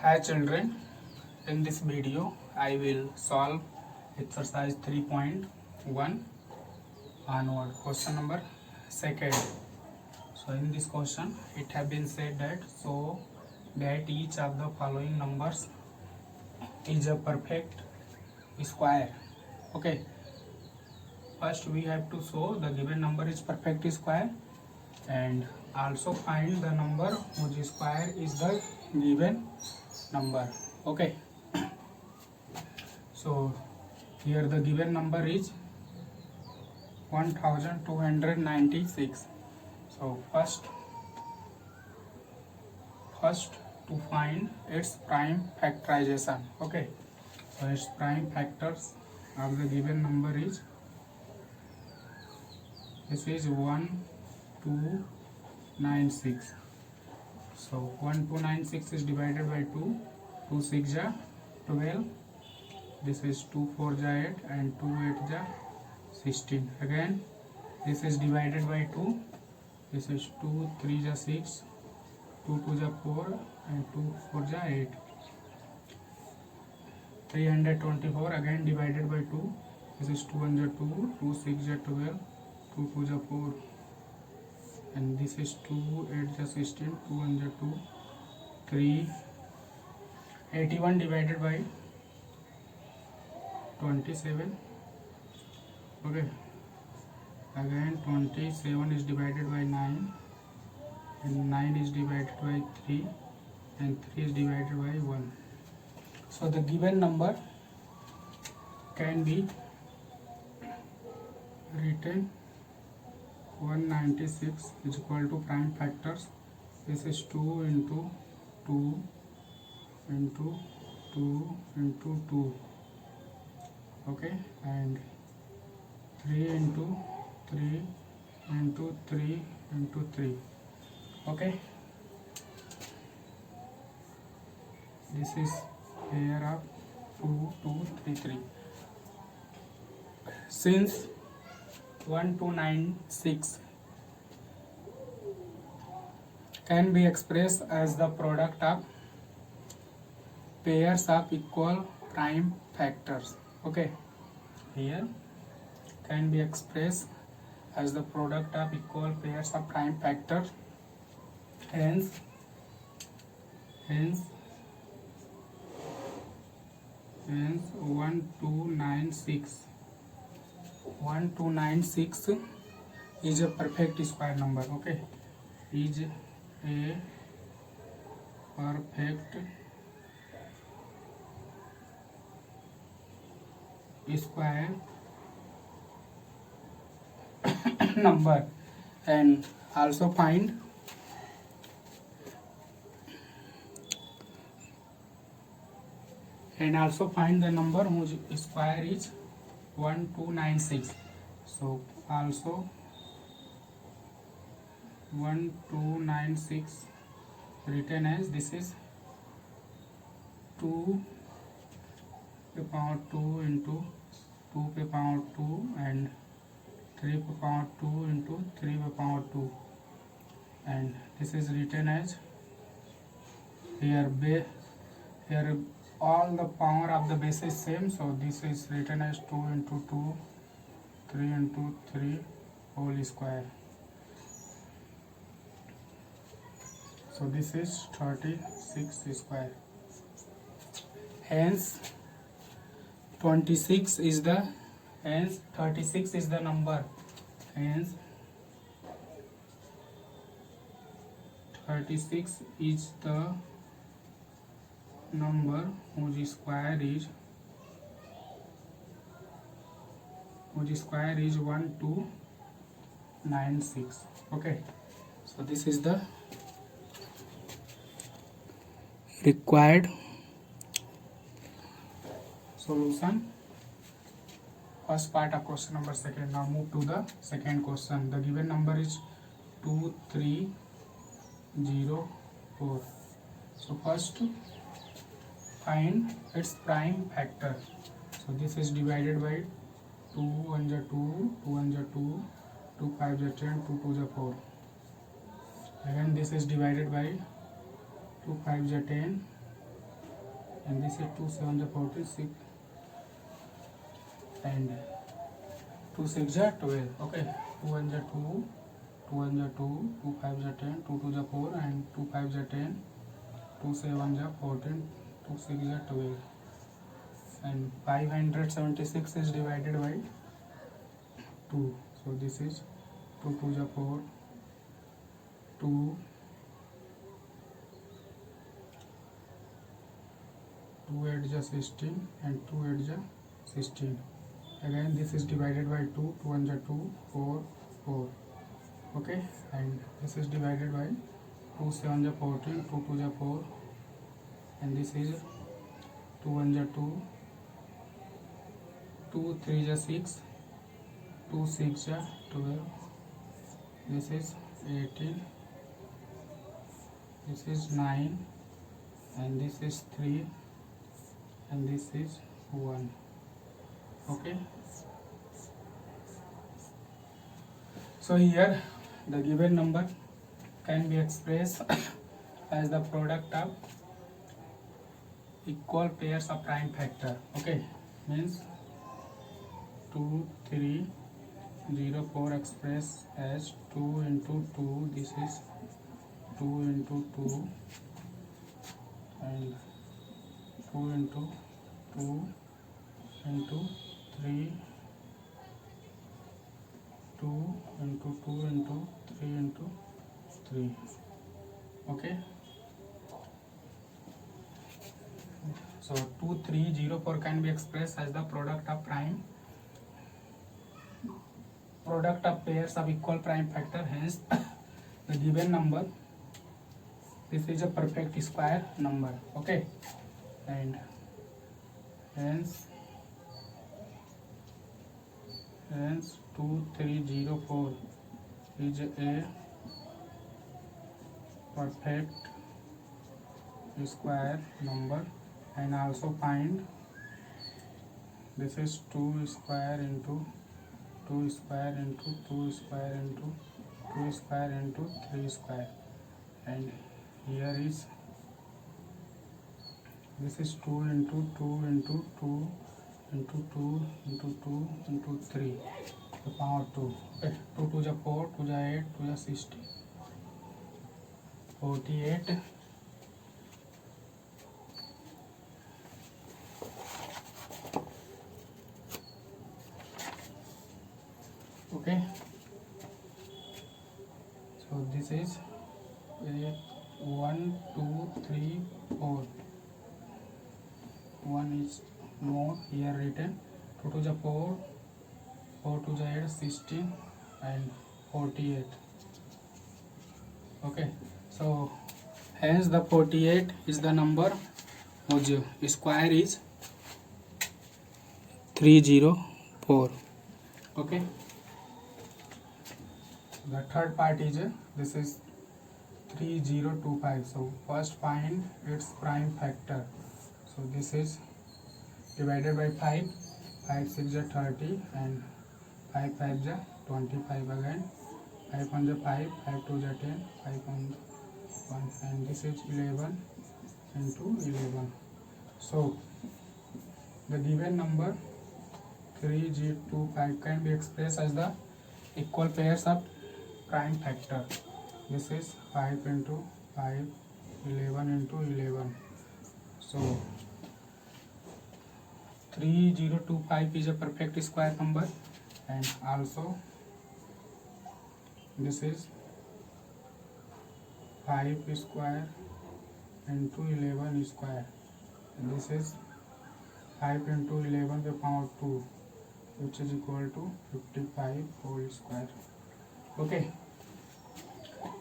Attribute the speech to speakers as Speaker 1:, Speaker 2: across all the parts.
Speaker 1: Hi children, in this video I will solve exercise 3.1 onward. Question number second. So in this question it have been said that so that each of the following numbers is a perfect square. Okay, first we have to show the given number is perfect square and also find the number whose square is the given number. Okay, so here the given number is 1296. So first to find its prime factorization. Okay, so its prime factors of the given number is, this is 1296. So 1296 is divided by 2, 2 6 ja 12, this is 2 4 ja 8 and 2 8 ja 16. Again this is divided by 2, this is 2 3 ja 6, 2 2 ja 4 and 2 4 ja 8. 324 again divided by 2, this is 2 1 ja 2, 2 6 ja 12, 2 2 ja 4 and this is 2 8 ja 16, 2 1 ja 2, 3. 81 divided by 27. Okay, again 27 is divided by 9 and 9 is divided by 3 and 3 is divided by 1. So the given number can be written 196 is equal to prime factors. This is 2 into 2 into 2 into 2. Okay, and 3 into 3 into 3 into 3. Okay, this is pair of 2 2 3 3. Since 1296 can be expressed as the product of pairs of equal prime factors. Okay, here can be expressed as the product of equal pairs of prime factors. Hence 1296 is a perfect square number. Okay, is a perfect square number and also find the number whose square is 1296. So also 1296 written as, this is 2 पे power 2 into 2 पे power 2 and 3 पे power 2 into 3 पे power 2 and this is written as, here all the power of the base is same, so this is written as 2 into 2 3 into 3 whole square. So this is 36 square. Hence 36 is the, hence 36 is the number. Hence 36 is the number whose square is 1296. Okay, so this is the required solution. First part of question number second. Now move to the second question. The given number is 2304. So first find its prime factor. So this is divided by 2 1 ja 2, 2 1 ja 2, 2 5 ja 10, 2 2 ja 4. Again this is divided by 2 5 ja 10, and this is 2 7 46 and 2 6 12. Okay, 2 1 2, 2 1 2, 2 5 10, 2 2 4 and 2 5 10, 2 7 14, 2 6 12 and 576 is divided by 2. So this is 2 2 4, 2 2 8 16 and 2 8 16. Again this is divided by 2, 2 1 2, 4 4. Okay, and this is divided by 2 7 14, 2 2 4 and this is 2 1 2, 2 3 6, 2 6 12, this is 18, this is 9 and this is 3 and this is 1. Okay, so here the given number can be expressed as the product of equal pairs of prime factor. Okay, means 2 3 0 4 expressed as 2 into 2, this is 2 into 2 and 2 into 2 into 3, 2 into 2 into 3 into 3. Okay, so 2 3 0 4 can be expressed as the product of pairs of equal prime factor. Hence the given number, this is a perfect square number. Okay, and hence 2 3 0 4 is a perfect square number. And also find this is 2 square into 2 square into 2 square into 2 square into 3 square, and here is this is 2 into 2 into 2 into 2 into 2 into 3 the power 2. Okay, 2 to the 4, 2 the 8, 2 the 16, 48. Okay, so this is 1 2 3 4. 1 is more here written. 2 to the 4, 4 to the 8, 16 and 48. Okay, so hence the 48 is the number whose square is 304. Okay, the third part is this is 3025. So first find its prime factor. So this is divided by 5, 5 6 is 30 and 5 5 is 25 again, 5 1 is 5, 5 2 is 10, 5 1 1 and this is 11 into 11. So the given number 3025 can be expressed as the equal pairs of prime factor. This is 5 into 5, 11 into 11. So 3025 is a perfect square number, and also this is 5 square into 11 square, and this is 5 into 11 the power 2, which is equal to 55 whole square. Okay,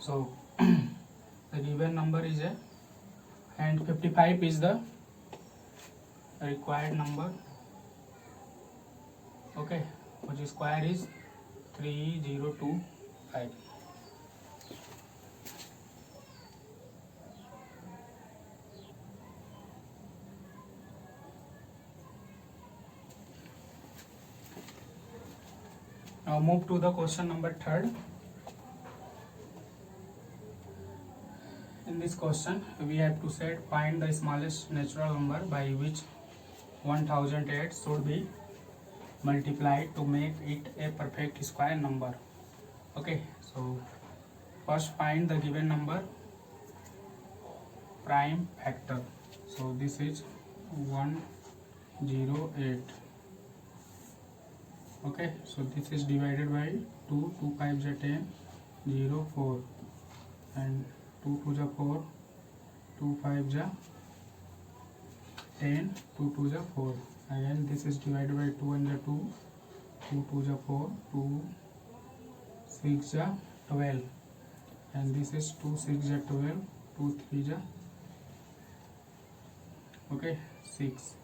Speaker 1: so the given number is a, and 55 is the required number. Okay, which square is 3025. Now move to the question number 3rd. In in this question we have to set find the smallest natural number by which 1008 should be multiplied to make it a perfect square number. Okay, so first find the given number prime factor. So this is 108. Okay, so this is divided by 2, 2 5 is 10, 0 4, and 2 2 is 4, 2 5 is 10, 2 2 is 4. Again this is divided by 2 1 is 2, 2 2 is 4, 2 6 is 12, and this is 2 6 is 12, 2 3 is okay 6,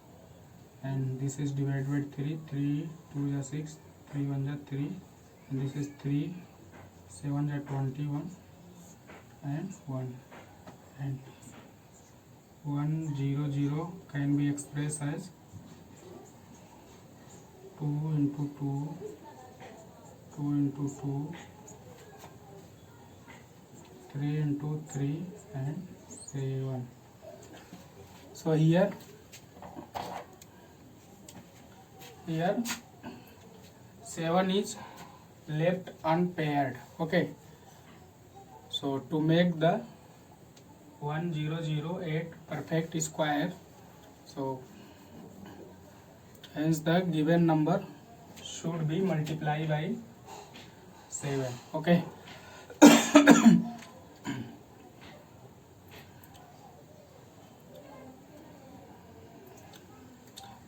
Speaker 1: and this is divided by 3, 3 2 is 6, 3 1 is 3, and this is 3 7 is 21, and 1, and 1 0 0 can be expressed as 2 into 2, 2 into 2, 3 into 3, and 7. So here 7 is left unpaired. Okay, so to make the 1008 perfect square, so hence the given number should be multiplied by 7. Okay.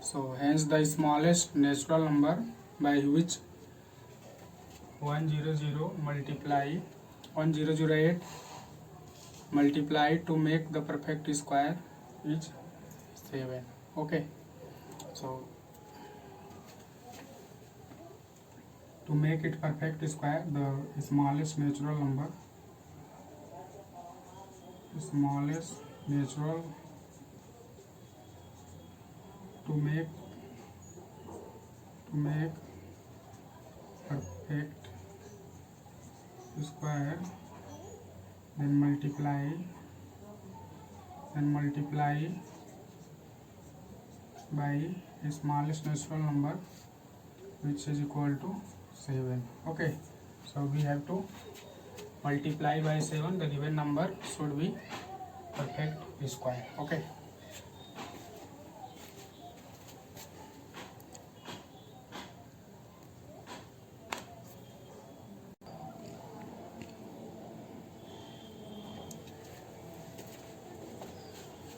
Speaker 1: So hence the smallest natural number by which 1008 multiplied to make the perfect square is 7. Okay, so to make it perfect square, the smallest natural number, to make perfect square, then multiply by the smallest natural number, which is equal to 7. Okay, so we have to multiply by 7, the given number should be perfect square. Okay,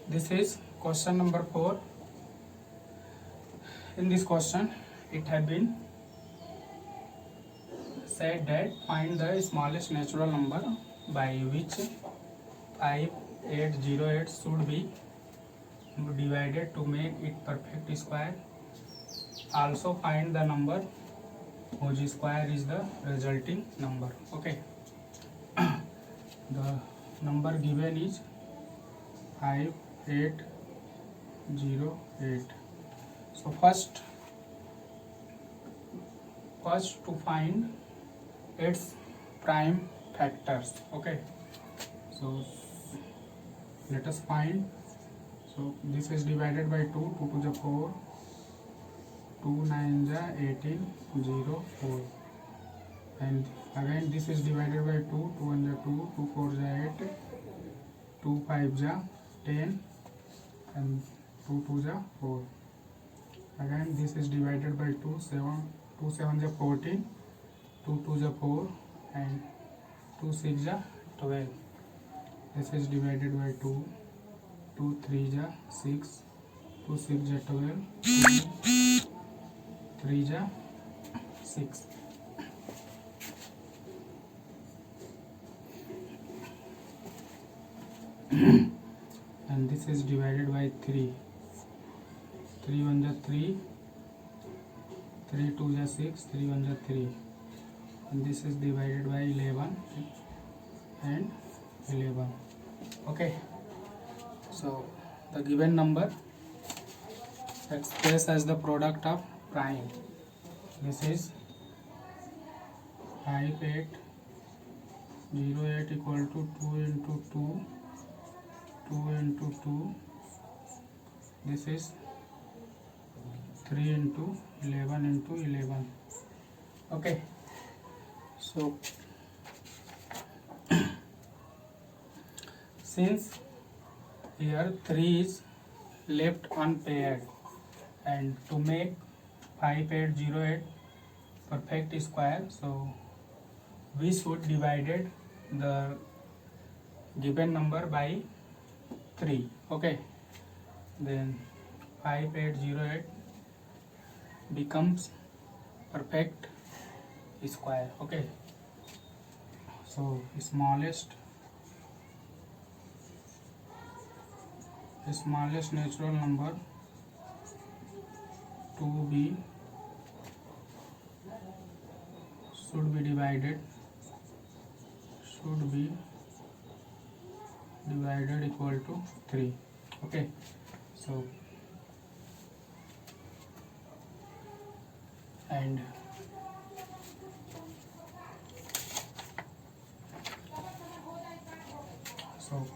Speaker 1: this is question number 4. In this question it have been said that find the smallest natural number by which 5808 should be divided to make it perfect square. Also find the number whose square is the resulting number. Okay, the number given is 5808. So first to find its prime factors. Okay, so let us find. So this is divided by 2, 2 to the 4, 2 9 is 18, 0 4, and again this is divided by 2, 2 1 is 2, 2 4 is 8, 2 5 is 10, and 2 2 is 4. Again this is divided by 2 7 is 14, 2 2 is 4, and 2 6 is 12. This is divided by 2, 2 3 is 6, 2 6 is 12, 2 3 is 6. And this is divided by 3, 3 1 is 3, 3 2 is 6, 3 1 is 3, and this is divided by 11 and 11. Okay, so the given number expressed as the product of prime, this is 5808 equal to 2 into 2 2 into 2, this is 3 into 11 into 11. Okay, so since here 3 is left unpaired, and to make 5 paired 0 8 perfect square, so we should divided the given number by 3. Okay, then 5 8 0 8 becomes perfect square. Okay, so smallest natural number to be should be divided equal to 3. Okay, so and so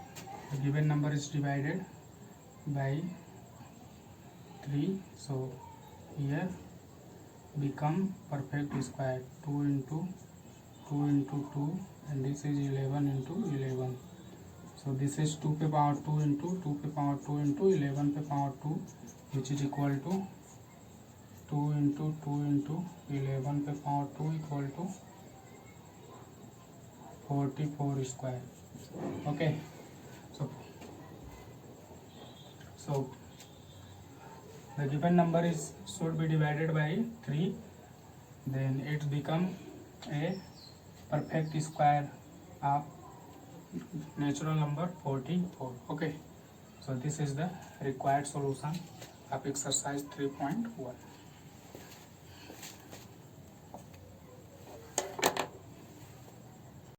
Speaker 1: the given number is divided by 3, so here become perfect square. 2 into 2 into 2, and this is 11 into 11. So this is 2 पे power 2 into 2 पे power 2 into 11 पे power 2, which is equal to 2 into 2 into 11 पे power 2 equal to 44 square. Okay, so the given number is should be divided by 3, then it become a perfect square of natural number 44. Okay, so this is the required solution of exercise 3.1.